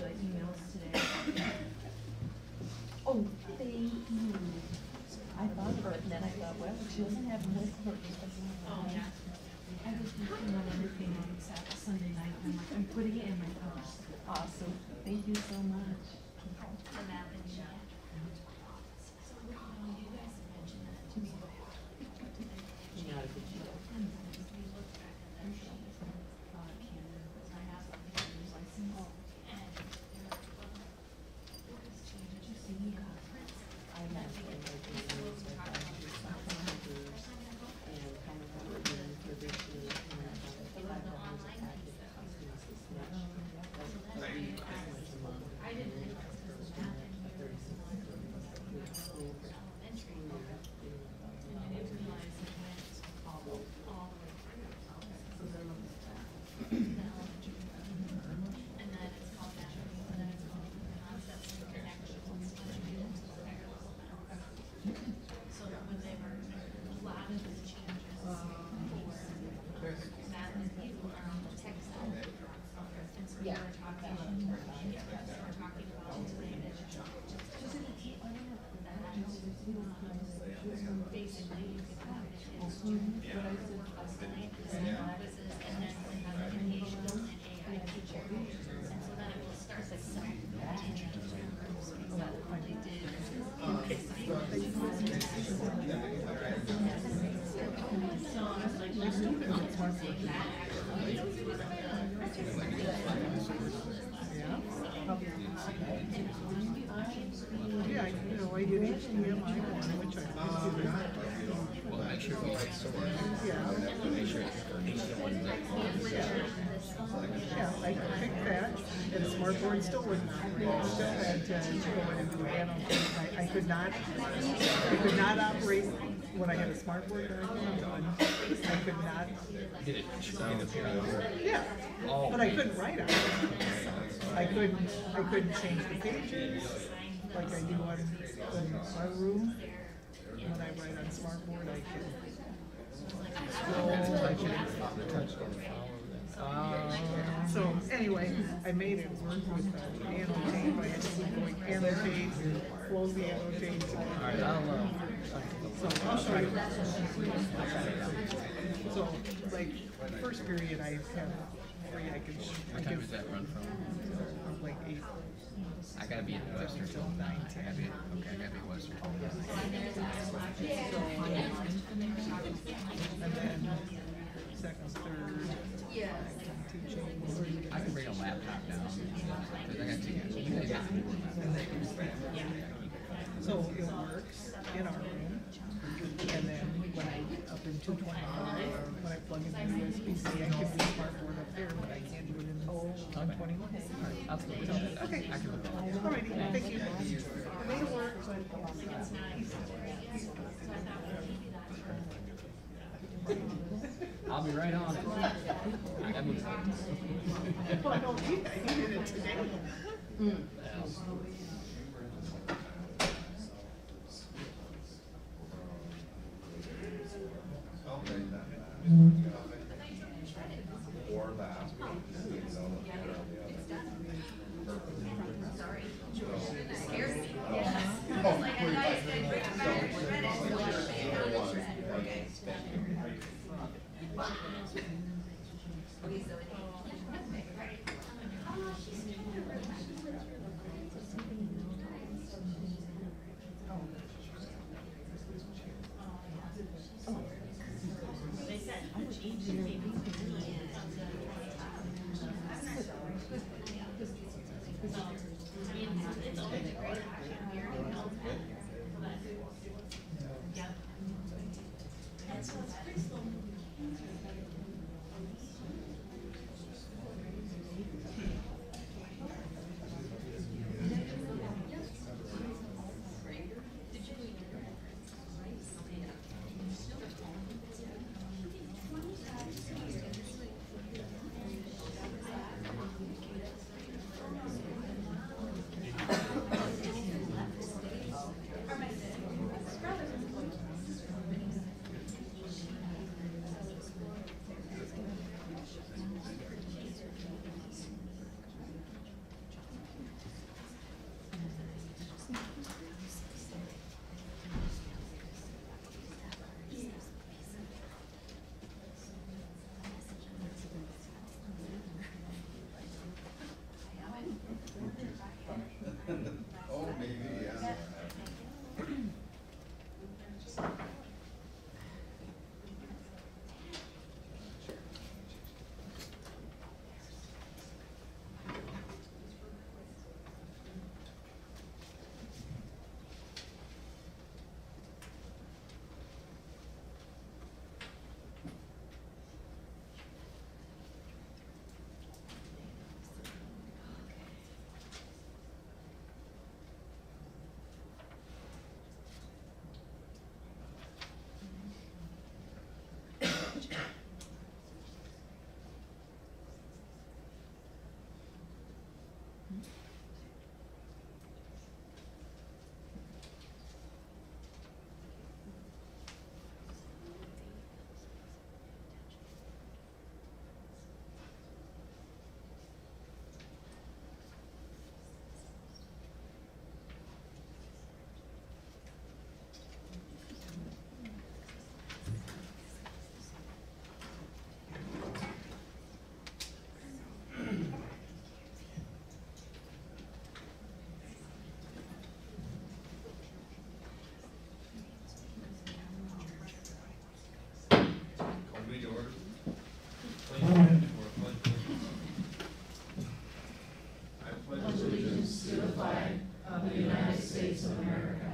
the emails today. Oh, thank you. I thought of her, and then I thought, well, she doesn't have them with her. Oh, yeah. I was working on everything on Saturday, Sunday night, and I'm like, I'm putting it in my purse. Awesome. Thank you so much. Yeah, you know, I did HDMI one, which I Well, make sure you like source. yeah. Make sure Yeah, I picked that, and the smart board still was not. Still had to go in and do annotate. I could not operate when I had a smart board that I couldn't run. I could not. did it in the period. Yeah, but I couldn't write on it. I couldn't change the pages like I do on my room. When I write on smart board, I can scroll. So anyway, I made it work with the annotate. I had to keep going annotate, close the annotate. So I'll show you. So like first period, I have three. What time does that run from? Like 8. I gotta be in Western till 9. I gotta be Western. And then second, third, teaching. I can bring a laptop down. I gotta take it. You guys have to do it. So it works in our room. And then when I up in 225, when I plug in the USB-C, I can do smartboard up there, but I can't do it in 121. I'll take it. Okay. I can look at it. Alrighty, thank you. It may work, but I'll be right on it. I moved. well, I don't need that. You did it today. Or that. Call me to order. Please stand for a pledge. I pledge allegiance to the flag of the United States of America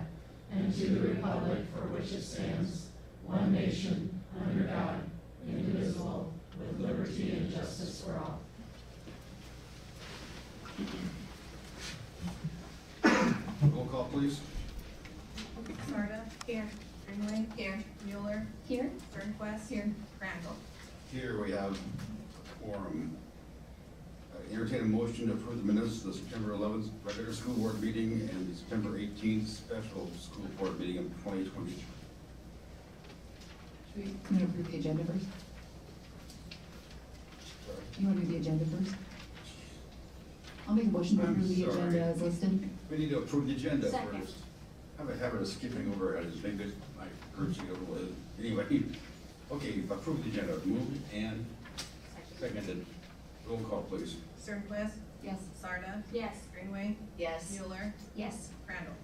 and to the republic for which it stands, one nation, under God, indivisible, with liberty and justice for all. Roll call, please. Sarda. Here. Greenway. Here. Mueller. Here. Sternquist. Here. Crandall. Here we have a quorum. Entertain a motion to approve the minutes of the September 11th regular school board meeting and the September 18th special school board meeting of 2020. You want to approve the agenda first? Sorry. You want to do the agenda first? I'll make a motion to I'm approve the sorry. agenda as listed. We need to approve the agenda Second. first. I have a habit of skipping over, I just think that my urge to go with. Anyway, okay, approve the agenda, moved and seconded. Roll call, please. Sternquist. Yes. Sarda. Yes. Greenway. Yes. Mueller. Yes. Crandall.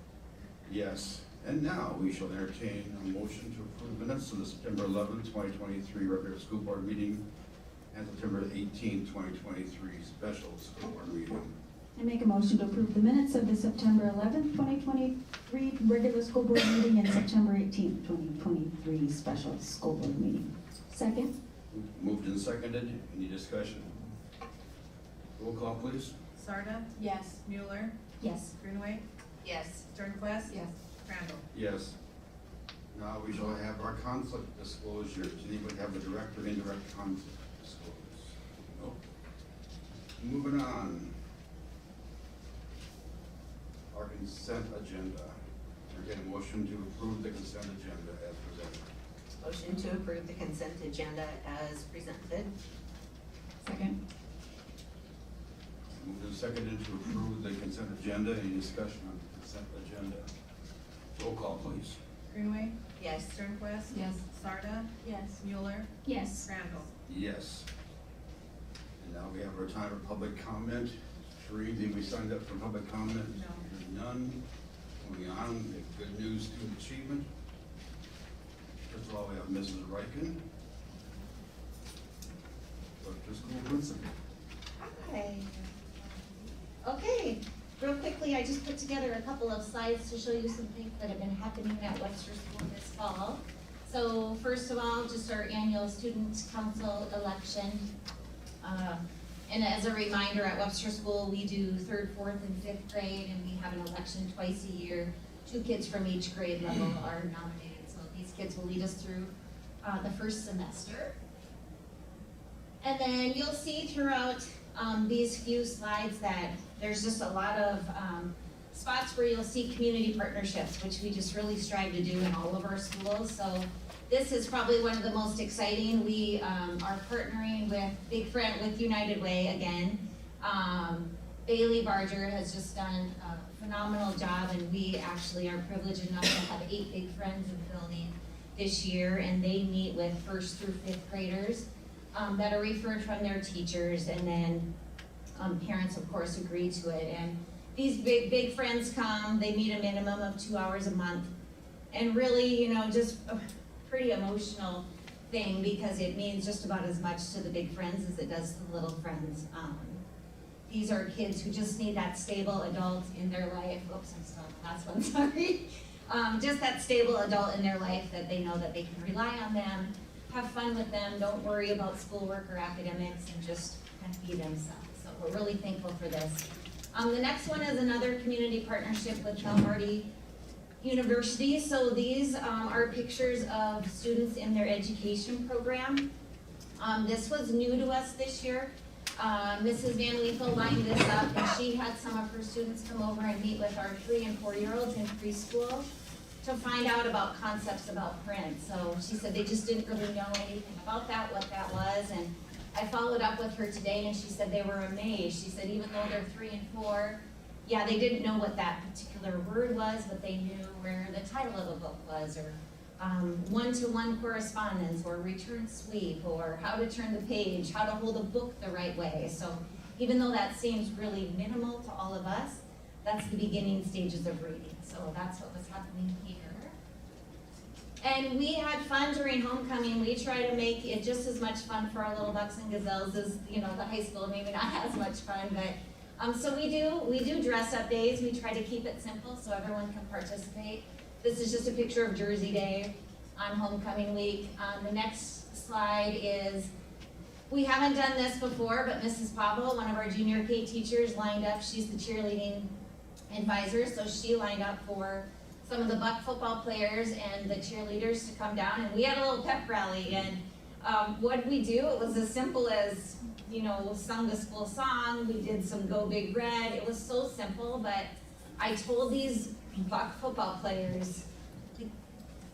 Yes, and now we shall entertain a motion to approve minutes of the September 11th, 2023 regular school board meeting and September 18th, 2023 special school board meeting. I make a motion to approve the minutes of the September 11th, 2023 regular school board meeting and September 18th, 2023 special school board meeting. Second? Moved and seconded, any discussion? Roll call, please. Sarda. Yes. Mueller. Yes. Greenway. Yes. Sternquist. Yes. Crandall. Yes. Now we shall have our conflict disclosure. Does anybody have a direct or indirect conflict disclosure? No. Moving on. Our consent agenda. Entertain a motion to approve the consent agenda as presented. Motion to approve the consent agenda as presented. Second? Moved and seconded to approve the consent agenda. Any discussion on the consent agenda? Roll call, please. Greenway. Yes. Sternquist. Yes. Sarda. Yes. Mueller. Yes. Crandall. Yes. And now we have our time of public comment. Sheree, did we signed up for public comment? No. None. Moving on, we have good news, student achievement. First of all, we have Mrs. Riken. Dr. School Principal. Hi. Okay, real quickly, I just put together a couple of slides to show you some things that have been happening at Webster School this fall. So first of all, just our annual Student Council election. And as a reminder, at Webster School, we do 3rd, 4th, and 5th grade, and we have an election twice a year. 2 kids from each grade level are nominated, so these kids will lead us through the first semester. And then you'll see throughout these few slides that there's just a lot of spots where you'll see community partnerships, which we just really strive to do in all of our schools. So this is probably one of the most exciting. We are partnering with United Way again. Bailey Barger has just done a phenomenal job, and we actually are privileged enough to have 8 Big Friends in the building this year, and they meet with 1st through 5th graders that are referred from their teachers, and then parents, of course, agree to it. And these big friends come, they meet a minimum of 2 hours a month, and really, just a pretty emotional thing, because it means just about as much to the big friends as it does to the little friends. These are kids who just need that stable adult in their life. Oops, I'm still on the last one, sorry. Just that stable adult in their life that they know that they can rely on them, have fun with them, don't worry about schoolwork or academics, and just kind of be themselves. So we're really thankful for this. The next one is another community partnership with Lombardi University. So these are pictures of students in their education program. This was new to us this year. Mrs. Van Wiefel lined this up, and she had some of her students come over and meet with our 3 and 4-year-olds in preschool to find out about concepts about print. So she said they just didn't really know anything about that, what that was, and I followed up with her today, and she said they were amazed. She said even though they're 3 and 4, yeah, they didn't know what that particular word was, but they knew where the title of a book was, or one-to-one correspondence, or return sweep, or how to turn the page, how to hold a book the right way. So even though that seems really minimal to all of us, that's the beginning stages of reading. So that's what was happening here. And we had fun during homecoming. We try to make it just as much fun for our little bucks and gazelles as, you know, the high school, maybe not as much fun, but so we do dress up days. We try to keep it simple so everyone can participate. This is just a picture of Jersey Day on homecoming week. The next slide is, we haven't done this before, but Mrs. Pavel, one of our junior K teachers, lined up. She's the cheerleading advisor, so she lined up for some of the Buck football players and the cheerleaders to come down, and we had a little pep rally. And what did we do? It was as simple as, you know, sung the school song. We did some Go Big Red. It was so simple, but I told these Buck football players,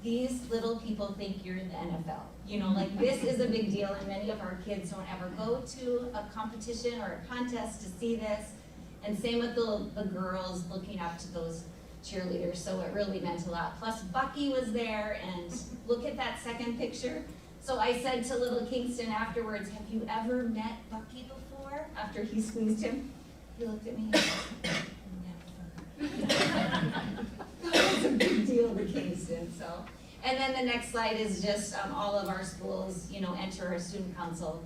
these little people think you're in the NFL. You know, like, this is a big deal, and many of our kids don't ever go to a competition or a contest to see this. And same with the girls looking up to those cheerleaders, so it really meant a lot. Plus Bucky was there, and look at that second picture. So I said to little Kingston afterwards, have you ever met Bucky before? After he squeezed him, he looked at me and said, never. It's a big deal to Kingston, so. And then the next slide is just all of our schools, you know, enter our student council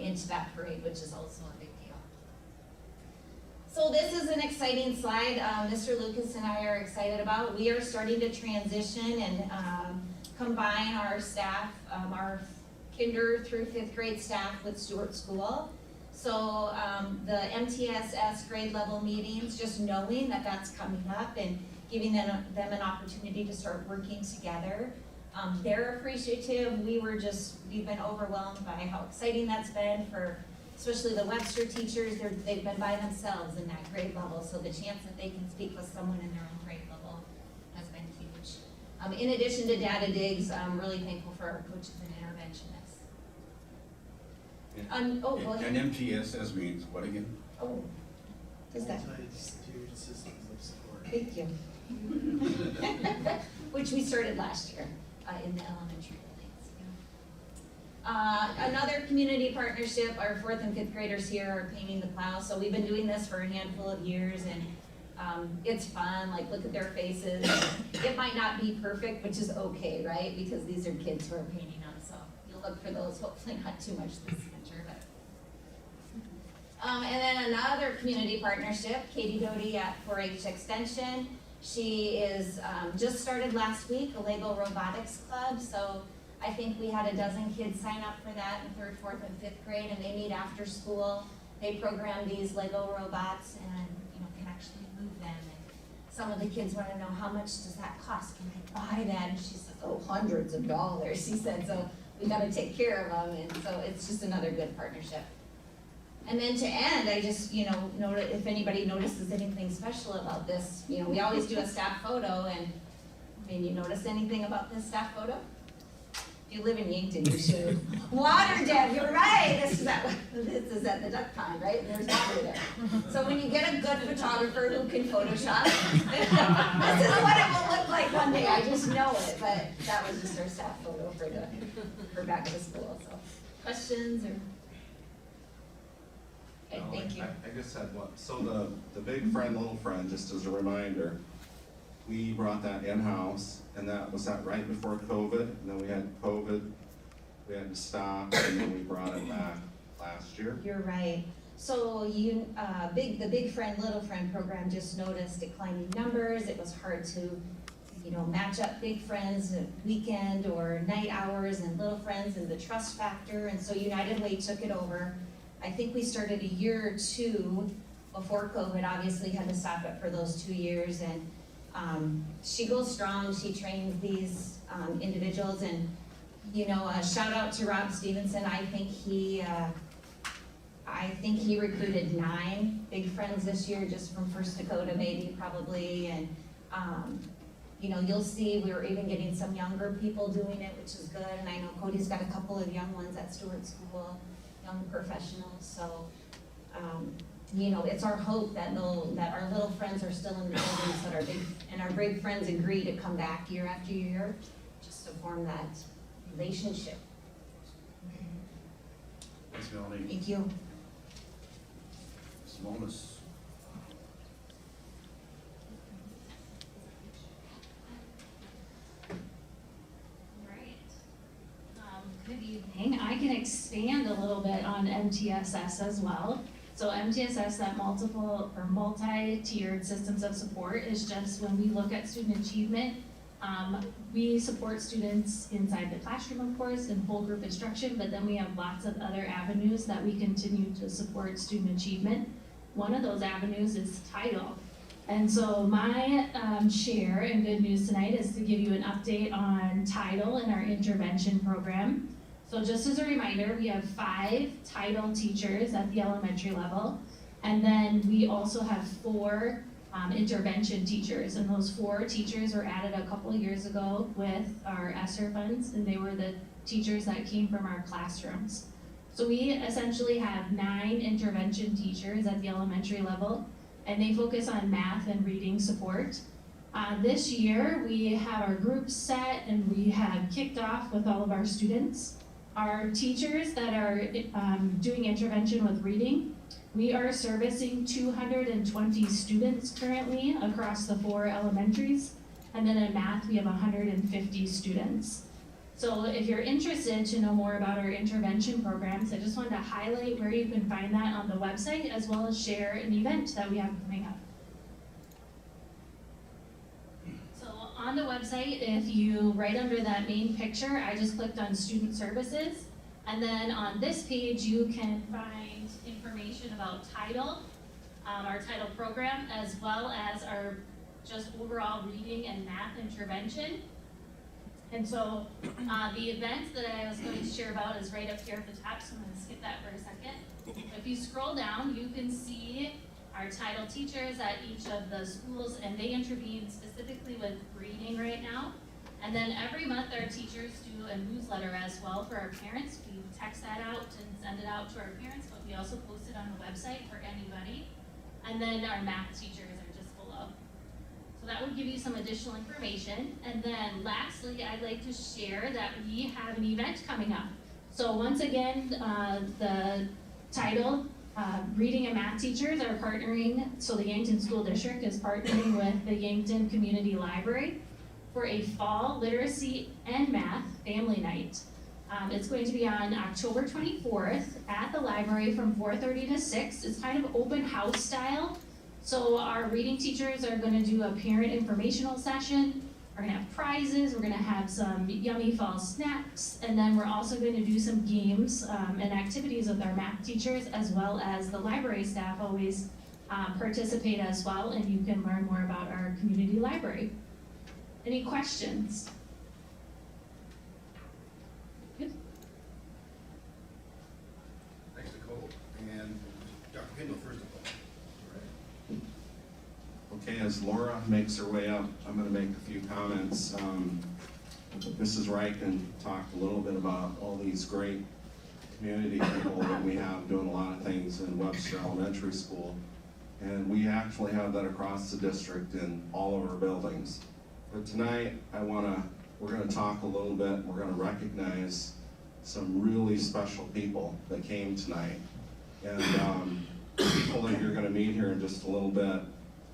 into that parade, which is also a big deal. So this is an exciting slide Mr. Lucas and I are excited about. We are starting to transition and combine our staff, our kinder through 5th grade staff with Stewart School. So the MTSS grade level meetings, just knowing that that's coming up and giving them an opportunity to start working together. They're appreciative. We've been overwhelmed by how exciting that's been for especially the Webster teachers. They've been by themselves in that grade level, so the chance that they can speak with someone in their own grade level has been huge. In addition to data digs, I'm really thankful for our coaches and interventionists. Go ahead. And MTSS means what again? Oh, does that? Multi-tiered systems of support. Thank you. Which we started last year in the elementary buildings. Another community partnership, our 4th and 5th graders here are painting the plow. So we've been doing this for a handful of years, and it's fun. Like, look at their faces. It might not be perfect, which is okay, right? Because these are kids who are painting on, so you'll look for those, hopefully not too much this winter. But. And then another community partnership, Katie Doty at 4-H Extension. She is just started last week, a Lego Robotics Club. So I think we had a dozen kids sign up for that in 3rd, 4th, and 5th grade, and they meet after school. They program these Lego robots and, you know, can actually move them. And some of the kids want to know, how much does that cost? Can I buy that? And she says, oh, hundreds of dollars. She said, so we got to take care of them. And so it's just another good partnership. And then to end, I just, you know, note if anybody notices anything special about this. You know, we always do a staff photo, and I mean, you notice anything about this staff photo? If you live in Yankton, you should. Water depth, you're right. This is at the duck pond, right? And there's water there. So when you get a good photographer who can Photoshop, this is what it will look like one day. I just know it, but that was just our staff photo for back to school. So, questions or? Okay, thank you. I just had one. So the Big Friend, Little Friend, just as a reminder, we brought that in-house, and that was right before COVID, and then we had COVID, we had to stop, and then we brought it back last year. You're right. So the Big Friend, Little Friend program just noticed declining numbers. It was hard to, you know, match up Big Friends at weekend or night hours and Little Friends and the trust factor, and so United Way took it over. I think we started a year or two before COVID, obviously had to stop it for those 2 years, and she goes strong. She trains these individuals, and, you know, shout out to Rob Stevenson. I think he I think he recruited 9 big friends this year, just from First Dakota maybe, probably, and, you know, you'll see, we were even getting some younger people doing it, which is good, and I know Cody's got a couple of young ones at Stewart School, young professionals, so, you know, it's our hope that that our little friends are still in the buildings, that our big friends agree to come back year after year, just to form that relationship. Thanks, Melanie. Thank you. Ms. Monas. Good evening. I can expand a little bit on MTSS as well. So MTSS, that multi-tiered systems of support, is just when we look at student achievement, we support students inside the classroom, of course, in whole group instruction, but then we have lots of other avenues that we continue to support student achievement. One of those avenues is Title. And so my share and good news tonight is to give you an update on Title and our intervention program. So just as a reminder, we have 5 Title teachers at the elementary level, and then we also have 4 intervention teachers, and those 4 teachers were added a couple of years ago with our ESSER funds, and they were the teachers that came from our classrooms. So we essentially have 9 intervention teachers at the elementary level, and they focus on math and reading support. This year, we have our groups set and we have kicked off with all of our students. Our teachers that are doing intervention with reading, we are servicing 220 students currently across the 4 elementaries. And then in math, we have 150 students. So if you're interested to know more about our intervention programs, I just wanted to highlight where you can find that on the website, as well as share an event that we have coming up. So on the website, if you, right under that main picture, I just clicked on student services. And then on this page, you can find information about Title, our Title program, as well as our just overall reading and math intervention. And so the event that I was going to share about is right up here at the top, so I'm going to skip that for a second. If you scroll down, you can see our Title teachers at each of the schools, and they intervene specifically with reading right now. And then every month our teachers do a newsletter as well for our parents. We text that out and send it out to our parents, but we also post it on the website for anybody. And then our math teachers are just below. So that would give you some additional information. And then lastly, I'd like to share that we have an event coming up. So once again, the Title reading and math teachers are partnering, so the Yankton School District is partnering with the Yankton Community Library for a fall literacy and math family night. It's going to be on October 24th at the library from 4:30 to 6. It's kind of open house style. So our reading teachers are going to do a parent informational session. We're going to have prizes. We're going to have some yummy fall snacks. And then we're also going to do some games and activities with our math teachers, as well as the library staff always participate as well. And you can learn more about our community library. Any questions? Good. Thanks, Nicole. And Dr. Kendall, first of all. Okay, as Laura makes her way up, I'm going to make a few comments. Mrs. Reichen talked a little bit about all these great community people that we have doing a lot of things in Webster Elementary School. And we actually have that across the district in all of our buildings. But tonight, we're going to talk a little bit, we're going to recognize some really special people that came tonight. And people that you're going to meet here in just a little bit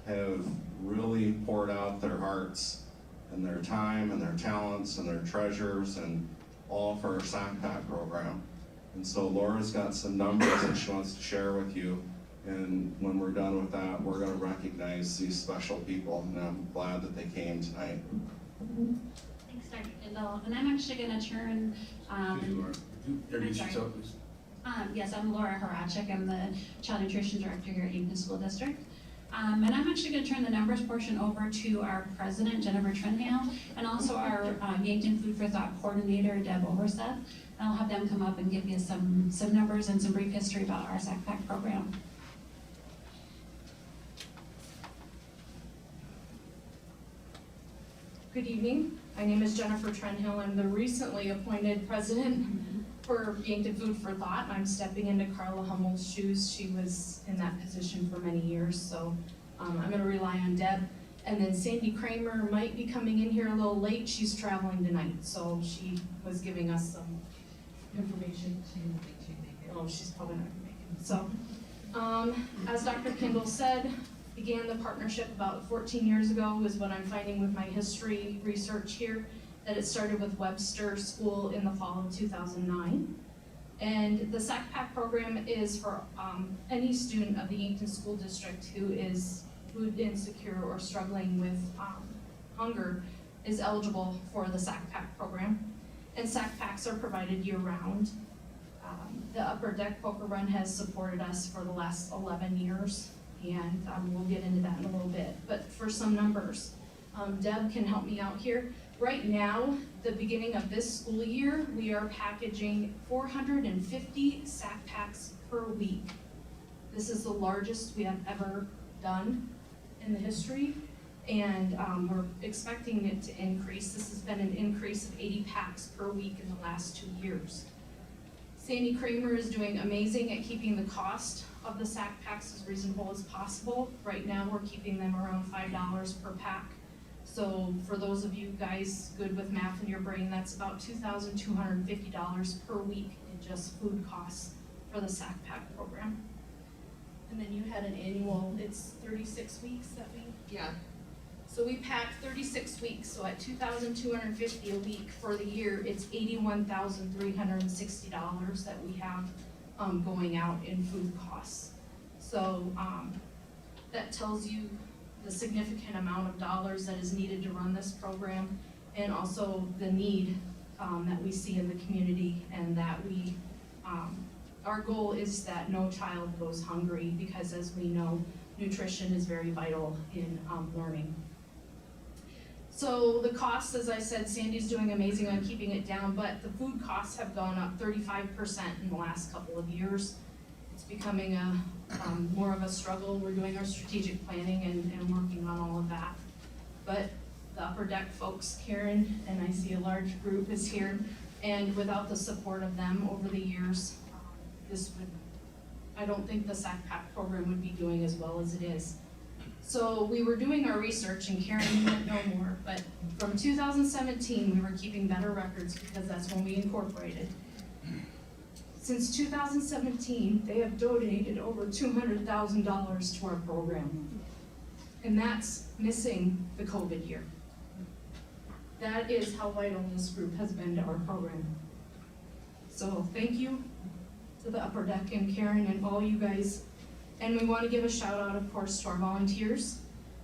have really poured out their hearts and their time and their talents and their treasures and all for our SACPAC program. And so Laura's got some numbers that she wants to share with you. And when we're done with that, we're going to recognize these special people. And I'm glad that they came tonight. Thanks, Dr. Kendall. And I'm actually going to turn. Excuse me, Laura. Would you introduce yourself, please? Yes, I'm Laura Horacek. I'm the Child Nutrition Director here at Yankton School District. And I'm actually going to turn the numbers portion over to our president, Jennifer Trenhale, and also our Yankton Food for Thought coordinator, Deb Overseth. And I'll have them come up and give you some numbers and some brief history about our Sack Pack program. Good evening. My name is Jennifer Trenhill. I'm the recently appointed president for Yankton Food for Thought. I'm stepping into Carla Hummel's shoes. She was in that position for many years, so I'm going to rely on Deb. And then Sandy Kramer might be coming in here a little late. She's traveling tonight, so she was giving us some information. Oh, she's probably not going to make it. So, as Dr. Kindle said, began the partnership about 14 years ago is what I'm finding with my history research here, that it started with Webster School in the fall of 2009. And the Sack Pack program is for any student of the Yankton School District who is food insecure or struggling with hunger is eligible for the Sack Pack program. And Sack Packs are provided year-round. The Upper Deck Poker Run has supported us for the last 11 years. And we'll get into that in a little bit. But for some numbers, Deb can help me out here. Right now, the beginning of this school year, we are packaging 450 Sack Packs per week. This is the largest we have ever done in the history, and we're expecting it to increase. This has been an increase of 80 packs per week in the last 2 years. Sandy Kramer is doing amazing at keeping the cost of the Sack Packs as reasonable as possible. Right now, we're keeping them around $5 per pack. So for those of you guys good with math in your brain, that's about $2,250 per week in just food costs for the Sack Pack program. And then you had an annual, it's 36 weeks that we? Yeah. So we pack 36 weeks, so at $2,250 a week for the year, it's $81,360 that we have going out in food costs. So that tells you the significant amount of dollars that is needed to run this program, and also the need that we see in the community, and that we, our goal is that no child goes hungry, because as we know, nutrition is very vital in learning. So the costs, as I said, Sandy's doing amazing on keeping it down, but the food costs have gone up 35% in the last couple of years. It's becoming a more of a struggle. We're doing our strategic planning and working on all of that. But the Upper Deck folks, Karen, and I see a large group is here, and without the support of them over the years, I don't think the Sack Pack program would be doing as well as it is. So we were doing our research, and Karen, you might know more, but from 2017, we were keeping better records because that's when we incorporated. Since 2017, they have donated over $200,000 to our program. And that's missing the COVID year. That is how vital this group has been to our program. So thank you to the Upper Deck and Karen and all you guys. And we want to give a shout out, of course, to our volunteers.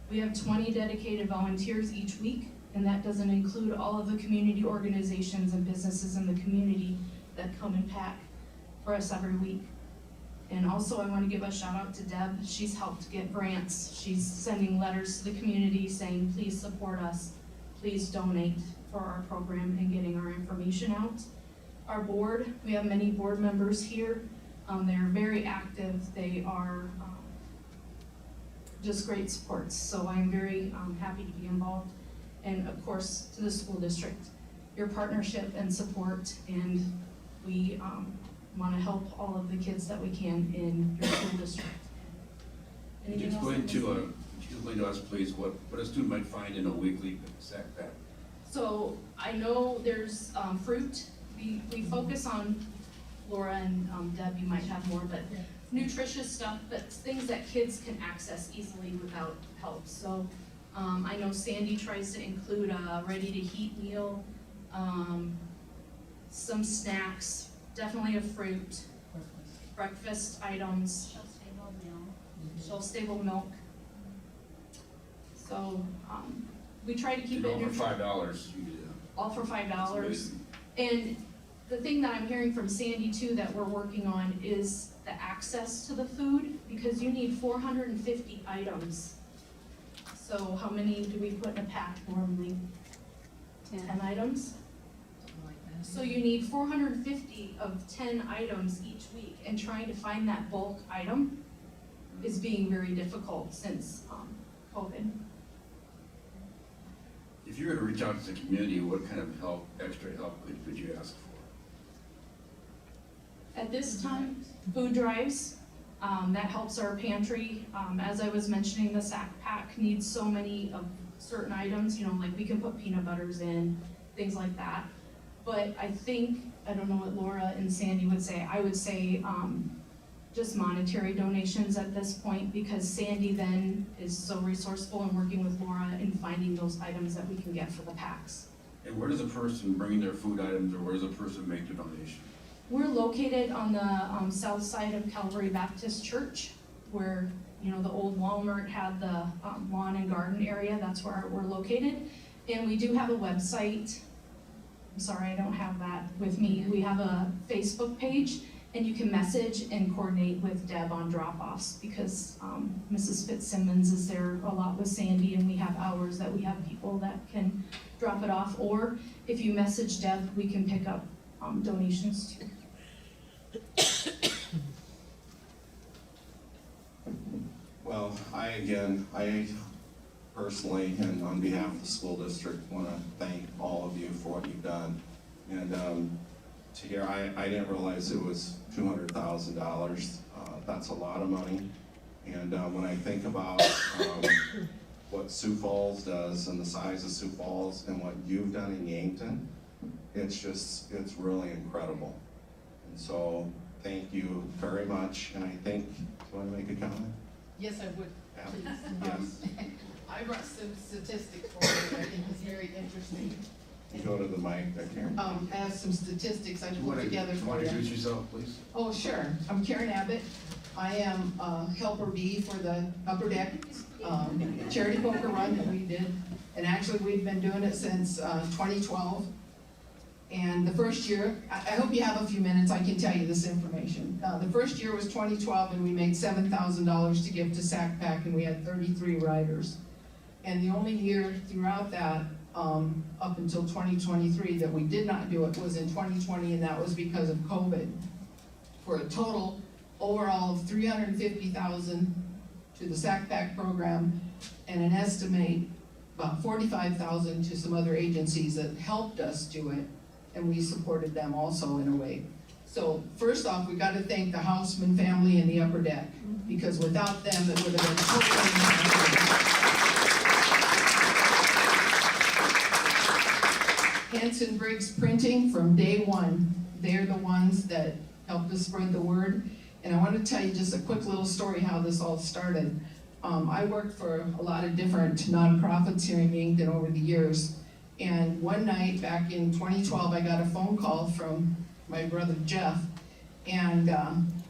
We have 20 dedicated volunteers each week, and that doesn't include all of the community organizations and businesses in the community that come and pack for us every week. And also I want to give a shout out to Deb. She's helped get grants. She's sending letters to the community saying, please support us, please donate for our program and getting our information out. Our board, we have many board members here. They're very active. They are just great supports. So I'm very happy to be involved. And of course, to the school district, your partnership and support, and we want to help all of the kids that we can in your school district. Could you explain to us, please, what a student might find in a weekly Sack Pack? So I know there's fruit. We focus on, Laura and Deb, you might have more, but nutritious stuff, but things that kids can access easily without help. So I know Sandy tries to include a ready-to-heat meal, some snacks, definitely a fruit, breakfast items, shelf-stable milk. So we try to keep it all for $5. all for $5. And the thing that I'm hearing from Sandy too that we're working on is the access to the food, because you need 450 items. So how many do we put in a pack normally? 10 items? So you need 450 of 10 items each week, and trying to find that bulk item is being very difficult since COVID. If you were to reach out to the community, what kind of help, extra help could you ask for? At this time, food drives, that helps our pantry. As I was mentioning, the sack pack needs so many of certain items, like we can put peanut butters in, things like that. But I think, I don't know what Laura and Sandy would say, I would say just monetary donations at this point, because Sandy then is so resourceful in working with Laura in finding those items that we can get for the packs. And where does a person bring their food items, or where does a person make their donation? We're located on the south side of Calvary Baptist Church, where the old Walmart had the lawn and garden area. That's where we're located. And we do have a website. I'm sorry, I don't have that with me. We have a Facebook page, and you can message and coordinate with Deb on drop-offs, because Mrs. Fitzsimmons is there a lot with Sandy, and we have hours that we have people that can drop it off. Or if you message Deb, we can pick up donations too. Well, I personally, and on behalf of the school district, want to thank all of you for what you've done. And to hear, I didn't realize it was $200,000. That's a lot of money. And when I think about what Sioux Falls does and the size of Sioux Falls and what you've done in Yankton, it's really incredible. And so thank you very much. And I think, do you want to make a comment? Yes, I would, please. Yes. I brought some statistics for you, I think it's very interesting. You go to the mic back here. I have some statistics I You put want together to for introduce you. yourself, please? Oh, sure. I'm Karen Abbott. I am helper B for the Upper Deck charity poker run that we did. And actually, we've been doing it since 2012. And the first year, I hope you have a few minutes, I can tell you this information. The first year was 2012, and we made $7,000 to give to Sack Pack, and we had 33 riders. And the only year throughout that, up until 2023, that we did not do it was in 2020, and that was because of COVID. For a total overall of $350,000 to the Sack Pack program, and an estimate about $45,000 to some other agencies that helped us do it, and we supported them also in a way. So first off, we got to thank the Houseman family and the Upper Deck, because without them, it would have been totally. Hanson Briggs Printing, from day one, they're the ones that helped us spread the word. And I want to tell you just a quick little story how this all started. I worked for a lot of different nonprofits here in Yankton over the years. And one night back in 2012, I got a phone call from my brother Jeff, and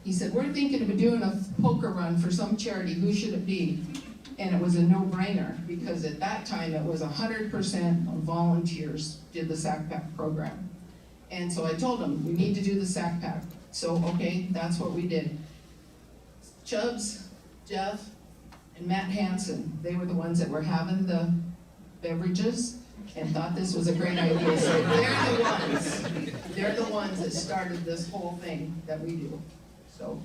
he said, we're thinking of doing a poker run for some charity, who should it be? And it was a no-brainer, because at that time it was 100% of volunteers did the Sack Pack program. And so I told him, we need to do the Sack Pack. So, okay, that's what we did. Chubbs, Jeff, and Matt Hansen, they were the ones that were having the beverages and thought this was a great idea. So they're the ones that started this whole thing that we do. So,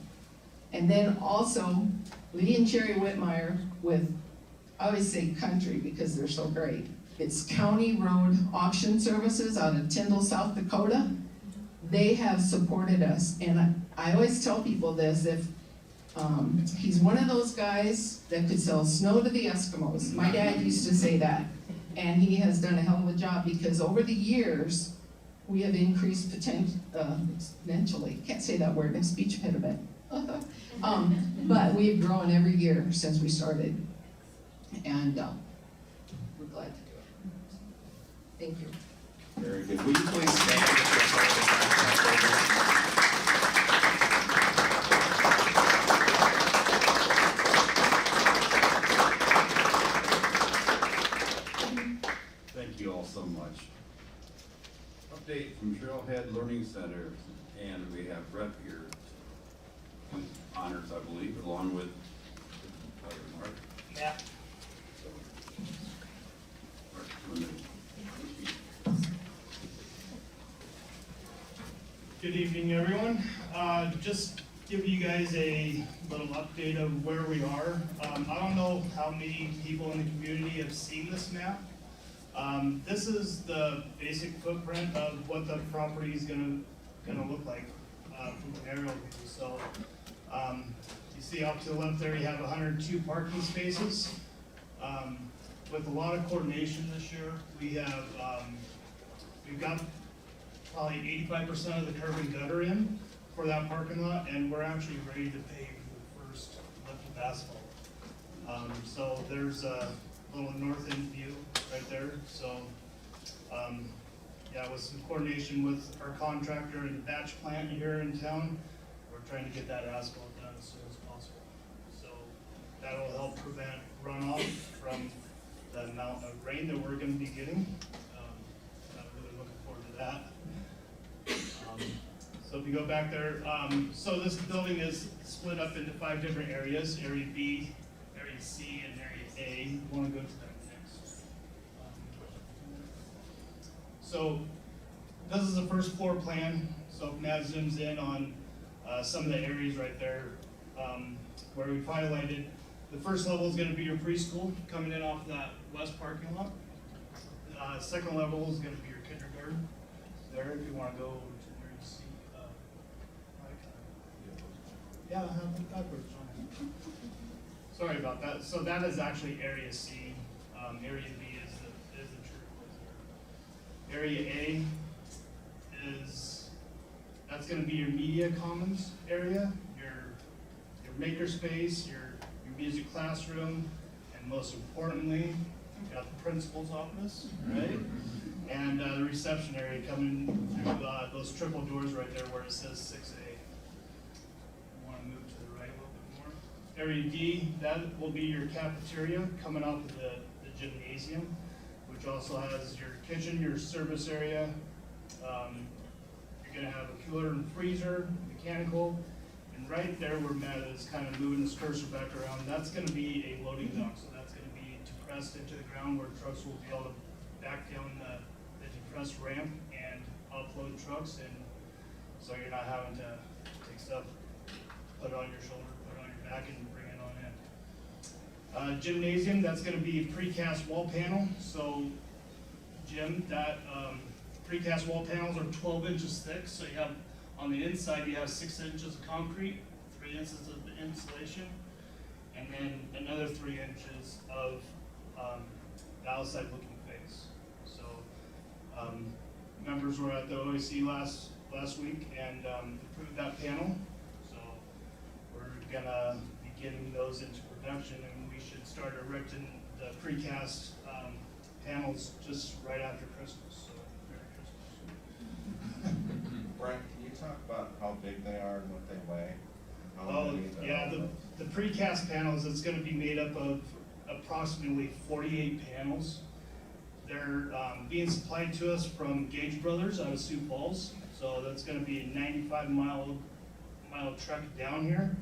and then also Lee and Cherry Whitmire with, I always say country because they're so great. It's County Road Auction Services out of Tyndall, South Dakota. They have supported us, and I always tell people this, if he's one of those guys that could sell snow to the Eskimos. My dad used to say that. And he has done a hell of a job, because over the years, we have increased exponentially. Can't say that word, in speech impediment. But we've grown every year since we started. And we're glad to do it. Thank you. Very good. Will you please stand if you're part of the Sack Pack program? Thank you all so much. update from Trailhead Learning Center, and we have Brett here with honors, I believe, along with Mark. Yeah. Mark, come in. Good evening, everyone. Just give you guys a little update of where we are. I don't know how many people in the community have seen this map. This is the basic footprint of what the property is gonna look like from an aerial view. So you see out to the left there, you have 102 parking spaces. With a lot of coordination this year, we've got probably 85% of the curb and gutter in for that parking lot, and we're actually ready to pave the first lift of asphalt. So there's a little north end view right there. So, yeah, with some coordination with our contractor and batch plant here in town, we're trying to get that asphalt done as soon as possible. So that'll help prevent runoff from the amount of rain that we're gonna be getting. I'm really looking forward to that. So if you go back there, so this building is split up into 5 different areas: Area B, Area C, and Area A. You want to go to that next. So this is the first floor plan. So if Matt zooms in on some of the areas right there where we've highlighted, the first level is going to be your preschool coming in off that west parking lot. Second level is going to be your kindergarten there if you want to go. Yeah, backwards. Sorry about that. So that is actually Area C. Area B is the true. Area A that's going to be your media commons area, your maker space, your music classroom, and most importantly, you've got the principal's office, right? And the reception area coming through those triple doors right there where it says 6A. Move to the right a little bit more. Area D, that will be your cafeteria coming off of the gymnasium, which also has your kitchen, your service area. You're going to have a cooler and freezer, mechanical, and right there where Matt is kind of moving his cursor back around, that's going to be a loading dock. So that's going to be depressed into the ground where trucks will be able to back down the depressed ramp and offload trucks, and so you're not having to take stuff, put it on your shoulder, put it on your back, and bring it on in. Gymnasium, that's going to be precast wall panel. So, gym, that precast wall panels are 12 inches thick. So you have, on the inside, you have 6 inches of concrete, 3 inches of insulation, and then another 3 inches of the outside looking face. So, members were at the OAC last week and approved that panel. Gonna be getting those into production, and we should start erecting the precast panels just right after Christmas. So Merry Christmas. Brian, can you talk about how big they are and what they weigh? Oh, yeah, the precast panels, it's going to be made up of approximately 48 panels. They're being supplied to us from Gage Brothers out of Sioux Falls. So that's going to be a 95-mile trek down here.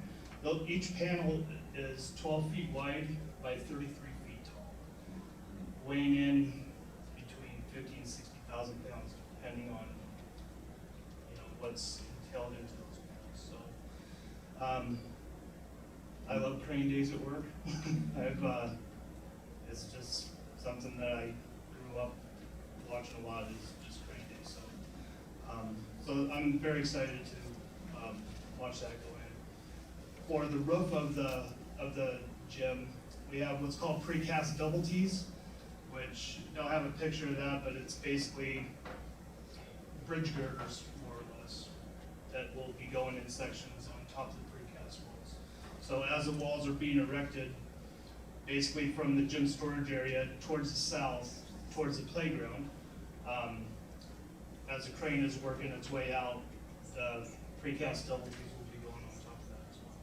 Each panel is 12 feet wide by 33 feet tall, weighing in between 50 and 60,000 pounds, depending on what's entailed into those panels. So I love crane days at work. It's just something that I grew up watching a lot. Is just crane days. So I'm very excited to watch that go. For the roof of the gym, we have what's called precast double T's, which don't have a picture of that, but it's basically bridge girders, more or less, that will be going in sections on top of the precast walls. So as the walls are being erected, basically from the gym storage area towards the south, towards the playground, as the crane is working its way out, the precast double T's will be going on top of that as well.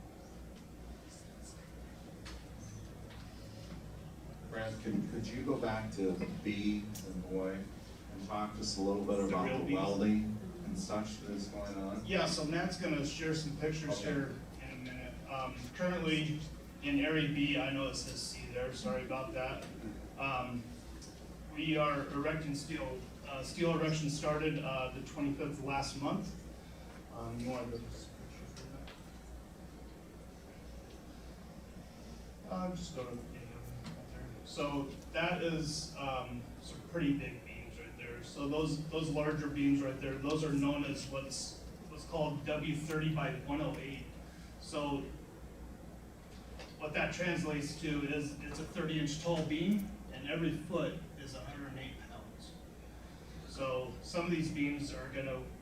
Brad, could you go back to B and boy? and talk just a little bit about real the bees. welding and such that is going on? Yeah, so Matt's gonna share some pictures Okay. here in a minute. Currently, in Area B, I know it says C there, sorry about that. We are erecting steel. Steel erection started, the 25th of last month. You wanna go to this picture for that? Just go to any of them right there. So that is, some pretty big beams right there. So those larger beams right there, those are known as what's called W30 by 108. So what that translates to is it's a 30-inch tall beam, and every foot is 108 pounds. So some of these beams are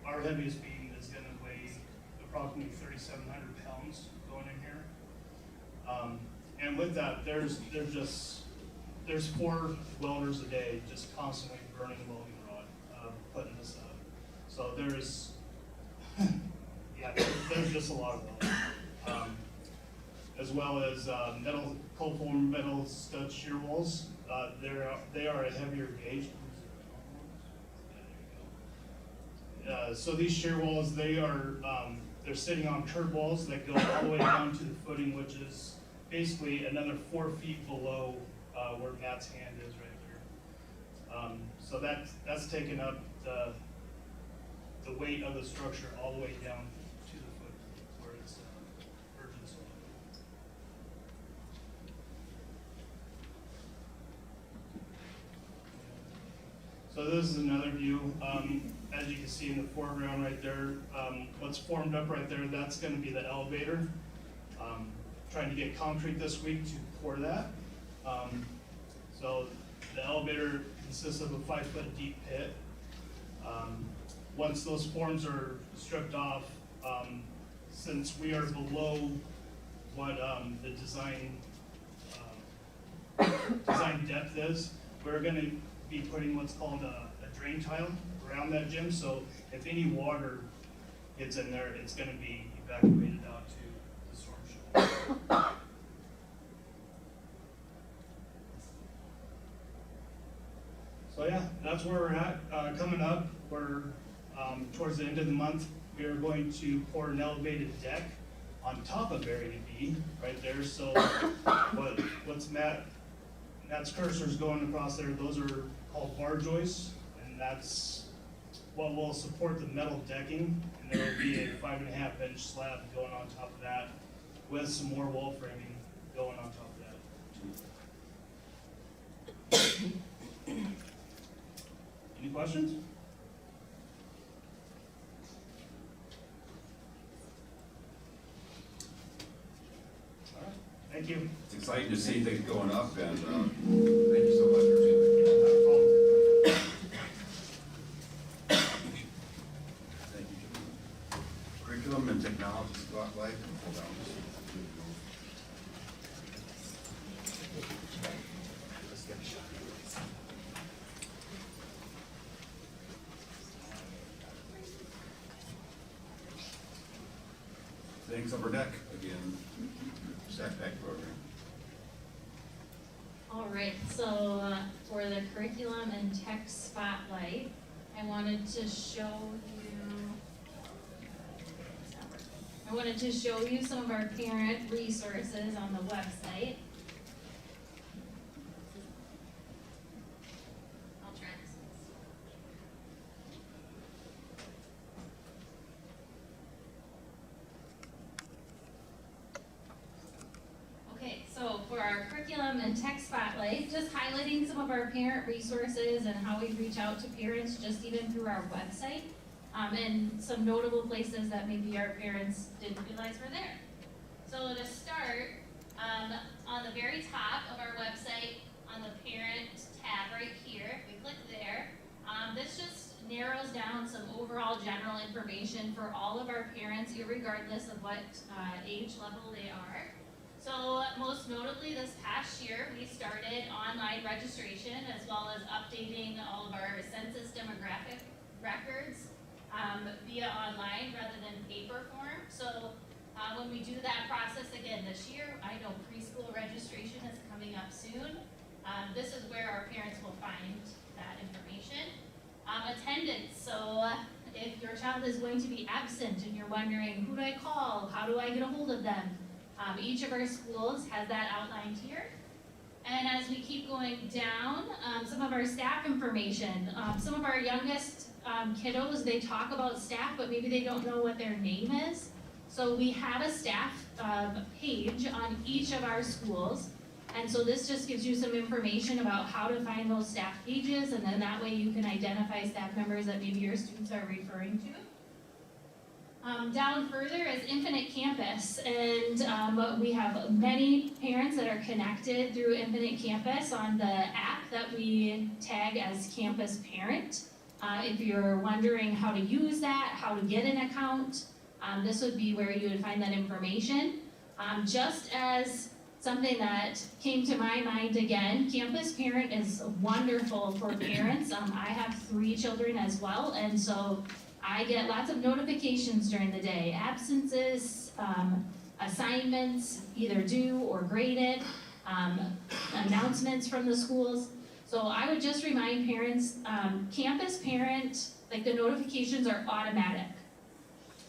our heaviest beam is gonna weigh approximately 3,700 pounds going in here. And with that, there's 4 welders a day just constantly burning welding rod, putting this up. So there's just a lot of welding. As well as cold form metal stud shear walls. They are a heavier gauge. So these shear walls, they're sitting on curb walls that go all the way down to the footing, which is basically another 4 feet below where Matt's hand is right here. So that's taken up the weight of the structure all the way down to the foot where it's virgin soil. So this is another view. As you can see in the foreground right there, what's formed up right there, that's gonna be the elevator. Trying to get concrete this week to pour that. So the elevator consists of a 5-foot deep pit. Once those forms are stripped off, since we are below what the design depth is, we're gonna be putting what's called a drain tile around that gym, so if any water gets in there, it's gonna be evacuated out to the storm shelter. So yeah, that's where we're at. Coming up, we're towards the end of the month, we are going to pour an elevated deck on top of Area B, right there. So what's Matt's cursor is going across there, those are called bar joists, and that's what will support the metal decking, and there will be a 5.5-inch slab going on top of that with some more wall framing going on top of that. Any questions? All right, thank you. It's exciting to see things going up, and thank you so much. Thank you. Curriculum and technology spotlight. Hold on. Thanks, Upper Deck, again, setback program. All right, so for the curriculum and tech spotlight, I wanted to show you some of our parent resources on the website. I'll try this. Okay, so for our curriculum and tech spotlight, just highlighting some of our parent resources and how we reach out to parents just even through our website, and some notable places that maybe our parents didn't realize were there. So to start, on the very top of our website, on the parent tab right here, if we click there, this just narrows down some overall general information for all of our parents, irregardless of what age level they are. So most notably this past year, we started online registration as well as updating all of our census demographic records via online rather than paper form. So when we do that process again this year, I know preschool registration is coming up soon. This is where our parents will find that information. Attendance, so if your child is going to be absent and you're wondering, who do I call, how do I get a hold of them? Each of our schools has that outlined here. And as we keep going down, some of our staff information, some of our youngest kiddos, they talk about staff, but maybe they don't know what their name is. So we have a staff page on each of our schools. And so this just gives you some information about how to find those staff pages, and then that way you can identify staff members that maybe your students are referring to. Down further is Infinite Campus, and we have many parents that are connected through Infinite Campus on the app that we tag as Campus Parent. If you're wondering how to use that, how to get an account, this would be where you would find that information. Just as something that came to my mind again, Campus Parent is wonderful for parents. I have 3 children as well, and so I get lots of notifications during the day, absences, assignments, either due or graded, announcements from the schools. So I would just remind parents, Campus Parent, like the notifications are automatic.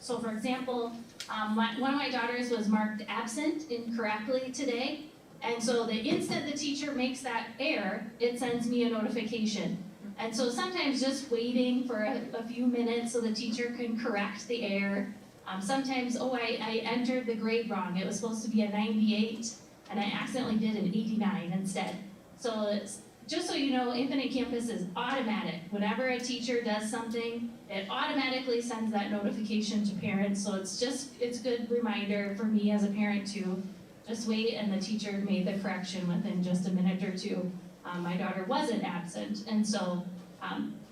So for example, one of my daughters was marked absent incorrectly today, and so the instant the teacher makes that error, it sends me a notification. And so sometimes just waiting for a few minutes so the teacher can correct the error. Sometimes, I entered the grade wrong. It was supposed to be a 98, and I accidentally did an 89 instead. So just so you know, Infinite Campus is automatic. Whenever a teacher does something, it automatically sends that notification to parents. So it's a good reminder for me as a parent to just wait, and the teacher made the correction within just a minute or two. My daughter wasn't absent, and so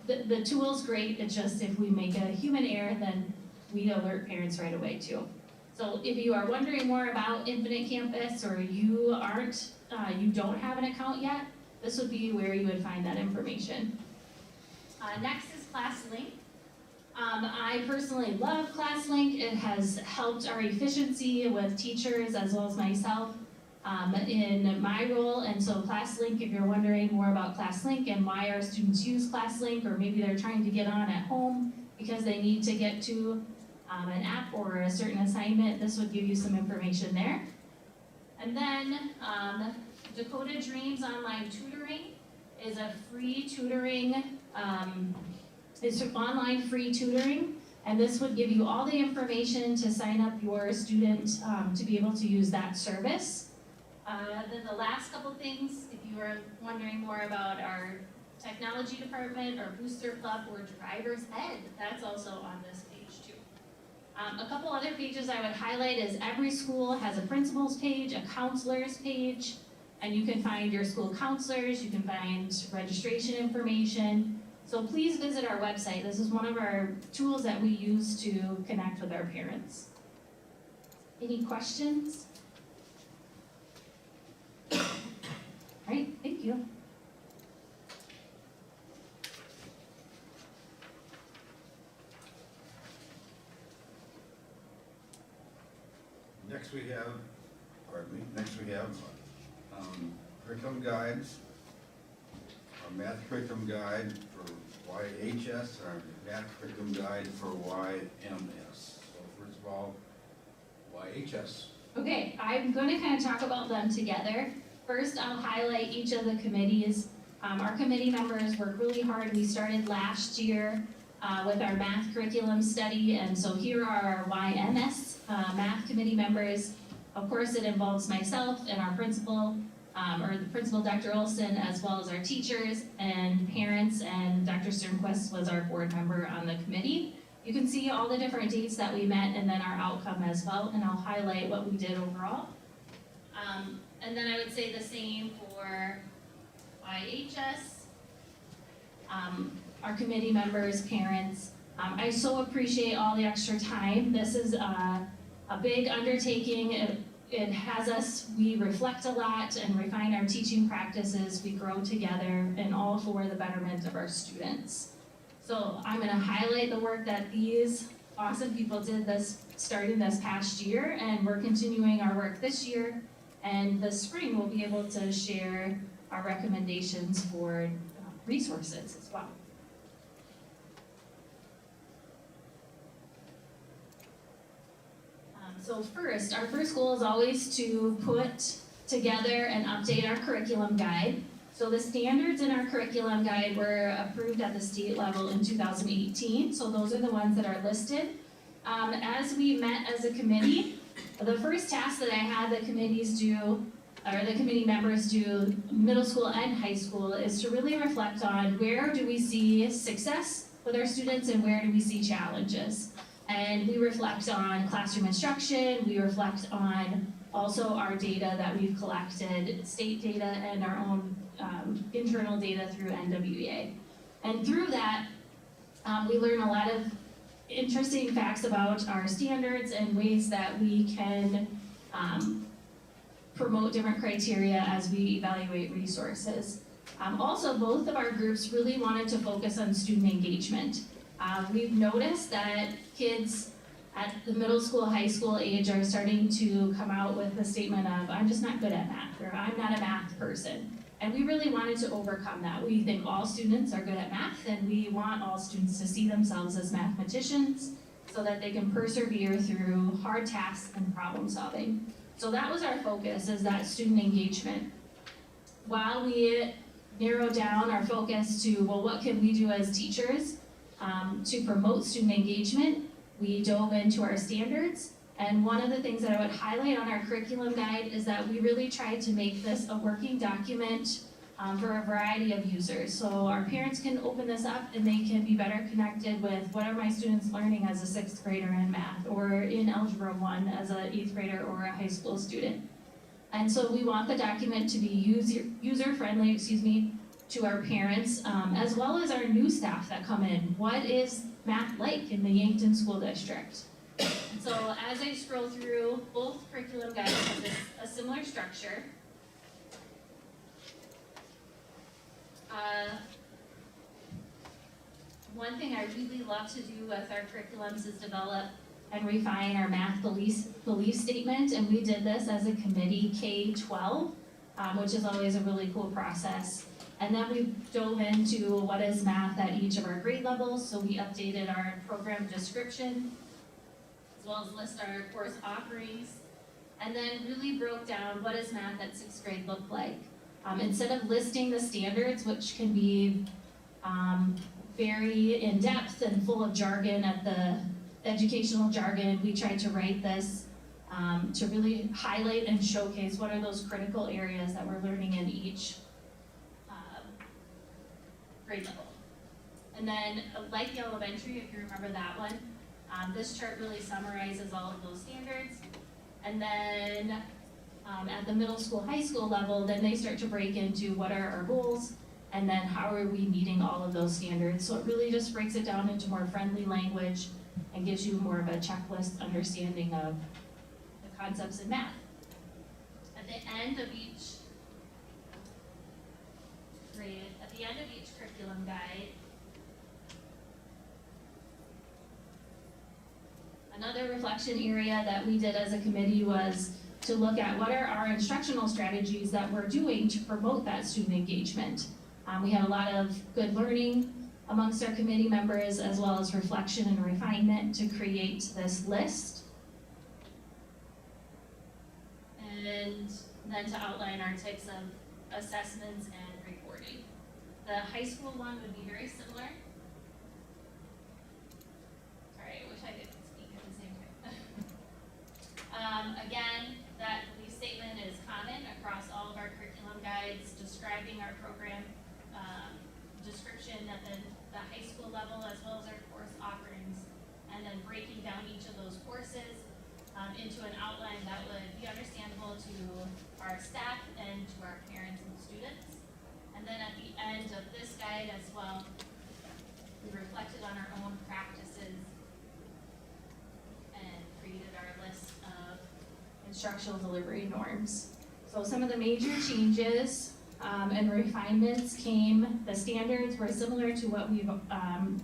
the tool's great. It's just if we make a human error, then we alert parents right away too. So if you are wondering more about Infinite Campus, or you don't have an account yet, this would be where you would find that information. Next is ClassLink. I personally love ClassLink. It has helped our efficiency with teachers as well as myself in my role. And so ClassLink, if you're wondering more about ClassLink and why our students use ClassLink, or maybe they're trying to get on at home because they need to get to an app or a certain assignment, this would give you some information there. And then Dakota Dreams Online Tutoring is a free tutoring, it's online free tutoring, and this would give you all the information to sign up your student to be able to use that service. Then the last couple things, if you are wondering more about our technology department, or booster club, or driver's ed, that's also on this page too. A couple other pages I would highlight is every school has a principal's page, a counselor's page, and you can find your school counselors, you can find registration information. So please visit our website. This is one of our tools that we use to connect with our parents. Any questions? All right, thank you. Next we have curriculum guides, our math curriculum guide for YHS, our math curriculum guide for YMS. So first of all, YHS. Okay, I'm going to kind of talk about them together. First, I'll highlight each of the committees. Our committee members work really hard. We started last year with our math curriculum study, and so here are our YMS math committee members. Of course, it involves myself and our principal, or the principal, Dr. Olson, as well as our teachers and parents, and Dr. Sternquist was our board member on the committee. You can see all the different dates that we met and then our outcome as well, and I'll highlight what we did overall. And then I would say the same for YHS, our committee members, parents. I so appreciate all the extra time. This is a big undertaking. It has us, we reflect a lot and refine our teaching practices. We grow together, and all for the betterment of our students. So I'm going to highlight the work that these awesome people did starting this past year, and we're continuing our work this year. And this spring we'll be able to share our recommendations for resources as well. So first, our first goal is always to put together and update our curriculum guide. So the standards in our curriculum guide were approved at the state level in 2018, so those are the ones that are listed. As we met as a committee, the first task that I had the committees do, or the committee members do, middle school and high school, is to really reflect on where do we see success with our students and where do we see challenges. And we reflect on classroom instruction, we reflect on also our data that we've collected, state data and our own internal data through NWEA. And through that, we learn a lot of interesting facts about our standards and ways that we can promote different criteria as we evaluate resources. Also, both of our groups really wanted to focus on student engagement. We've noticed that kids at the middle school, high school age are starting to come out with the statement of, I'm just not good at math, or I'm not a math person. And we really wanted to overcome that. We think all students are good at math, and we want all students to see themselves as mathematicians so that they can persevere through hard tasks and problem solving. So that was our focus, is that student engagement. While we narrowed down our focus to, well, what can we do as teachers to promote student engagement, we dove into our standards. And one of the things that I would highlight on our curriculum guide is that we really tried to make this a working document for a variety of users. So our parents can open this up and they can be better connected with what are my students learning as a 6th grader in math, or in Algebra 1 as an 8th grader or a high school student. And so we want the document to be user-friendly, to our parents, as well as our new staff that come in. What is math like in the Yankton School District? So as I scroll through, both curriculum guides have a similar structure. One thing I really love to do with our curriculums is develop and refine our math belief statement, and we did this as a committee K-12, which is always a really cool process. And then we dove into what is math at each of our grade levels, so we updated our program description, as well as list our course offerings, and then really broke down what does math at 6th grade look like. Instead of listing the standards, which can be very in-depth and full of jargon at the educational jargon, we tried to write this to really highlight and showcase what are those critical areas that we're learning in each grade level. And then, like the elementary, if you remember that one, this chart really summarizes all of those standards. And then at the middle school, high school level, then they start to break into what are our goals, and then how are we meeting all of those standards. So it really just breaks it down into more friendly language and gives you more of a checklist understanding of the concepts in math. At the end of each grade, at the end of each curriculum guide, another reflection area that we did as a committee was to look at what are our instructional strategies that we're doing to promote that student engagement. We had a lot of good learning amongst our committee members, as well as reflection and refinement to create this list. And then to outline our types of assessments and reporting. The high school one would be very similar. Sorry, I wish I could speak at the same time. Again, that belief statement is common across all of our curriculum guides, describing our program description at the high school level, as well as our course offerings, and then breaking down each of those courses into an outline that would be understandable to our staff and to our parents and students. And then at the end of this guide as well, we reflected on our own practices and created our list of instructional delivery norms. So some of the major changes and refinements came. The standards were similar to what we've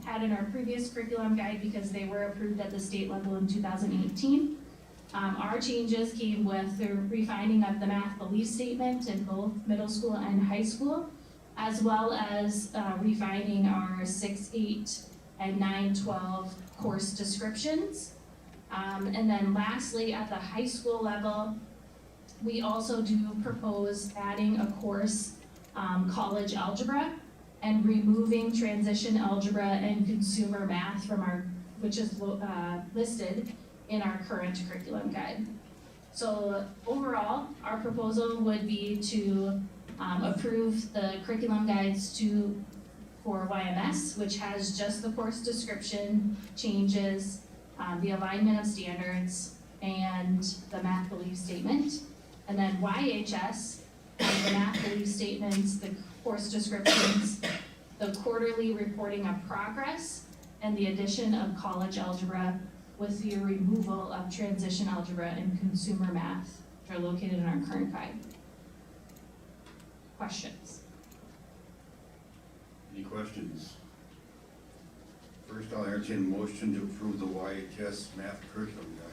had in our previous curriculum guide because they were approved at the state level in 2018. Our changes came with the refining of the math belief statement in both middle school and high school, as well as refining our 6, 8, and 9, 12 course descriptions. And then lastly, at the high school level, we also do propose adding a course, college algebra, and removing transition algebra and consumer math from our, which is listed in our current curriculum guide. So overall, our proposal would be to approve the curriculum guides for YMS, which has just the course description changes, the alignment of standards, and the math belief statement. And then YHS, the math belief statements, the course descriptions, the quarterly reporting of progress, and the addition of college algebra with the removal of transition algebra and consumer math, which are located in our current guide. Questions? Any questions? First, I'll entertain a motion to approve the YHS math curriculum guide.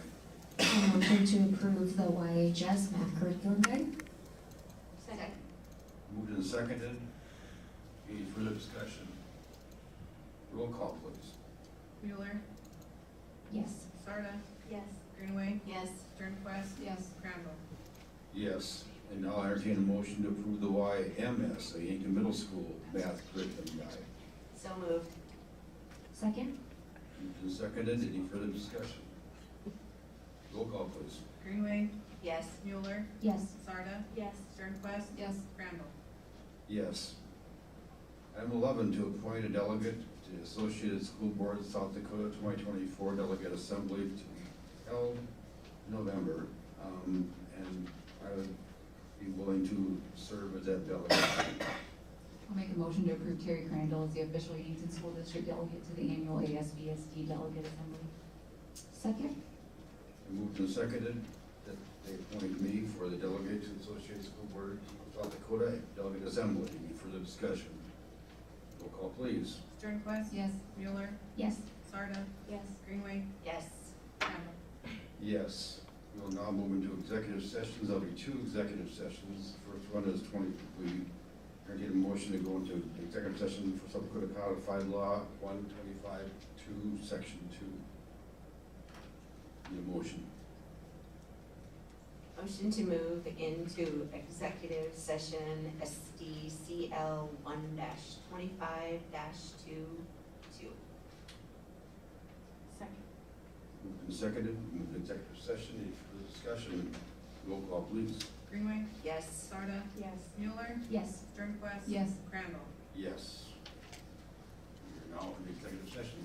A motion to approve the YHS math curriculum guide. Second. Moved and seconded. Any further discussion? Roll call, please. Mueller, Yes. Sarda, Yes. Greenway, Yes. Sternquist, Yes. Crandall. Yes. And now I entertain a motion to approve the YMS, the Yankton Middle School math curriculum guide. So moved. Second? Moved and seconded. Any further discussion? Roll call, please. Greenway, Yes. Mueller, Yes. Sarda, Yes. Sternquist, Yes. Crandall. Yes. Item 11, to appoint a delegate to the Associated School Board South Dakota 2024 Delegate Assembly to be held in November. And I would be willing to serve as that delegate. I'll make a motion to approve Terry Crandall as the official Yankton School District delegate to the annual ASBSD Delegate Assembly. Second? Moved and seconded that they appoint me for the delegate to the Associated School Board South Dakota Delegate Assembly. Any further discussion? Roll call, please. Sternquist, Yes. Mueller, Yes. Sarda, Yes. Greenway, Yes. Crandall. Yes. We will now move into executive sessions. There'll be 2 executive sessions. First one is we entertain a motion to go into executive session for South Dakota Codified Law 125-2, Section 2. Need a motion. Motion to move into executive session SDCL 1-25-2. Second. Moved and seconded. Move to executive session. Any further discussion? Roll call, please. Greenway, Yes. Sarda, Yes. Mueller, Yes. Sternquist. Yes. Crandall. Yes. We are now in executive session.